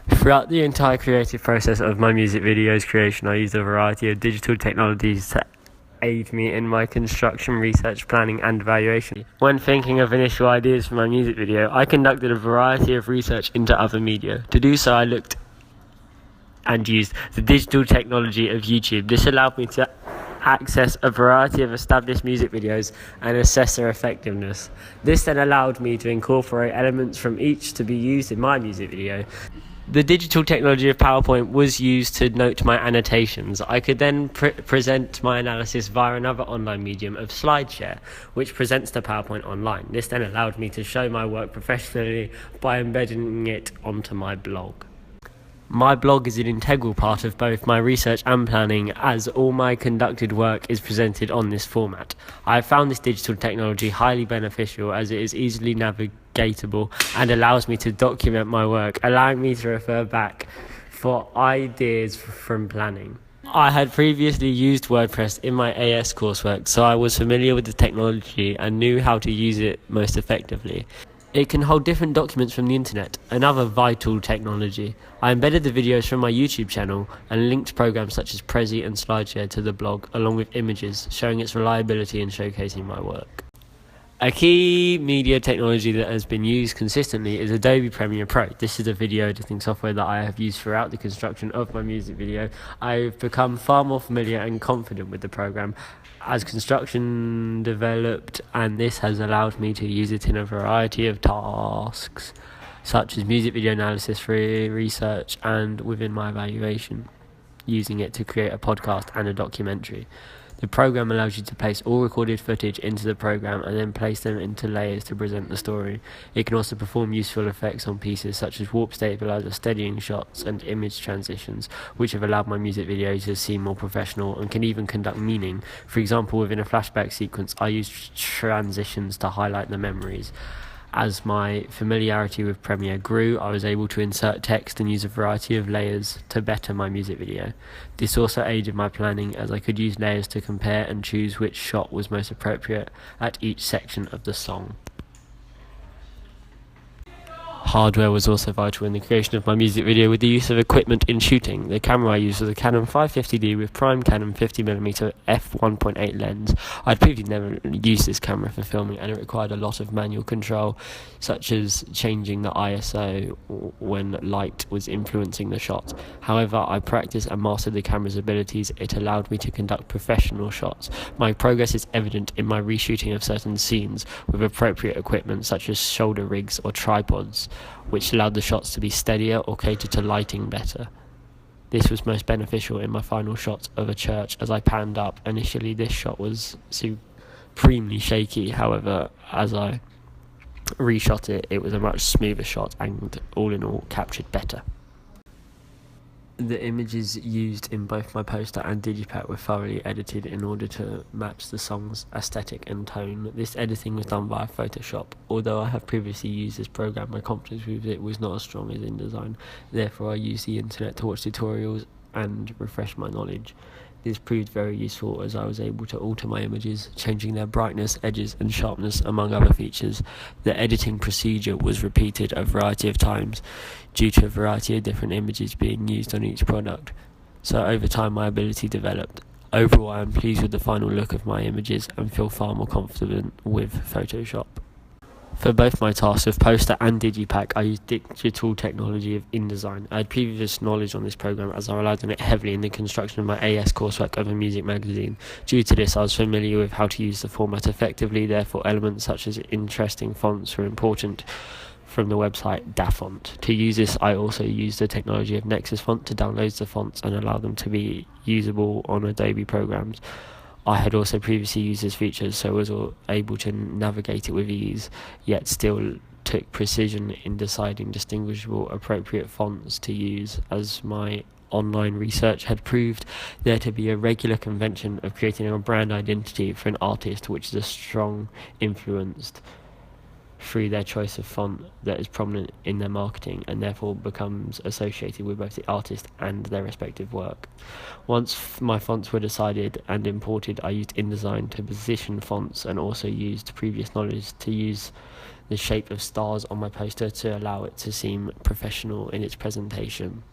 Throughout the entire creative process of my music videos creation, I used a variety of digital technologies to aid me in my construction, research, planning and evaluation. When thinking of initial ideas for my music video, I conducted a variety of research into other media. To do so, I looked and used the digital technology of YouTube. This allowed me to access a variety of established music videos and assess their effectiveness. This then allowed me to incorporate elements from each to be used in my music video. The digital technology of PowerPoint was used to note my annotations. I could then present my analysis via another online medium of SlideShare, which presents the PowerPoint online. This then allowed me to show my work professionally by embedding it onto my blog. My blog is an integral part of both my research and planning, as all my conducted work is presented on this format. I have found this digital technology highly beneficial as it is easily navigatable and allows me to document my work, allowing me to refer back for ideas from planning. I had previously used WordPress in my AS coursework, so I was familiar with the technology and knew how to use it most effectively. It can hold different documents from the internet, another vital technology. I embedded the videos from my YouTube channel and linked programs such as Prezi and SlideShare to the blog, along with images, showing its reliability and showcasing my work. A key media technology that has been used consistently is Adobe Premiere Pro. This is a video editing software that I have used throughout the construction of my music video. I've become far more familiar and confident with the program as construction developed, and this has allowed me to use it in a variety of tasks, such as music video analysis, research, and within my evaluation, using it to create a podcast and a documentary. The program allows you to place all recorded footage into the program and then place them into layers to present the story. It can also perform useful effects on pieces such as warp stabilizer, steadying shots, and image transitions, which have allowed my music videos to seem more professional and can even conduct meaning. For example, within a flashback sequence, I use transitions to highlight the memories. As my familiarity with Premiere grew, I was able to insert text and use a variety of layers to better my music video. This also aided my planning, as I could use layers to compare and choose which shot was most appropriate at each section of the song. Hardware was also vital in the creation of my music video with the use of equipment in shooting. The camera I used was a Canon 550D with prime Canon 50mm f1.8 lens. I'd previously never used this camera for filming, and it required a lot of manual control, such as changing the ISO when light was influencing the shot. However, I practiced and mastered the camera's abilities. It allowed me to conduct professional shots. My progress is evident in my reshooting of certain scenes with appropriate equipment such as shoulder rigs or tripods, which allowed the shots to be steadier or cater to lighting better. This was most beneficial in my final shot of a church as I panned up. Initially, this shot was supremely shaky. However, as I reshot it, it was a much smoother shot and all in all captured better. The images used in both my poster and digipack were thoroughly edited in order to match the song's aesthetic and tone. This editing was done via Photoshop. Although I have previously used this program, my confidence with it was not as strong as InDesign. Therefore, I used the internet to watch tutorials and refresh my knowledge. This proved very useful as I was able to alter my images, changing their brightness, edges and sharpness among other features. The editing procedure was repeated a variety of times due to a variety of different images being used on each product. So over time my ability developed. Overall, I am pleased with the final look of my images and feel far more confident with Photoshop. For both my tasks with Poster and Digipack, I used digital technology of InDesign. I had previous knowledge on this program as I relied on it heavily in the construction of my AS coursework of a music magazine. Due to this, I was familiar with how to use the format effectively, therefore elements such as interesting fonts were important from the website Dafont. To use this, I also used the technology of Nexus Font to download the fonts and allow them to be usable on Adobe programs. I had also previously used this feature, so was able to navigate it with ease, yet still took precision in deciding distinguishable appropriate fonts to use, as my online research had proved there to be a regular convention of creating a brand identity for an artist which is a strong influenced through their choice of font that is prominent in their marketing and therefore becomes associated with both the artist and their respective work. Once my fonts were decided and imported, I used InDesign to position fonts and also used previous knowledge to use the shape of stars on my poster to allow it to seem professional in its presentation.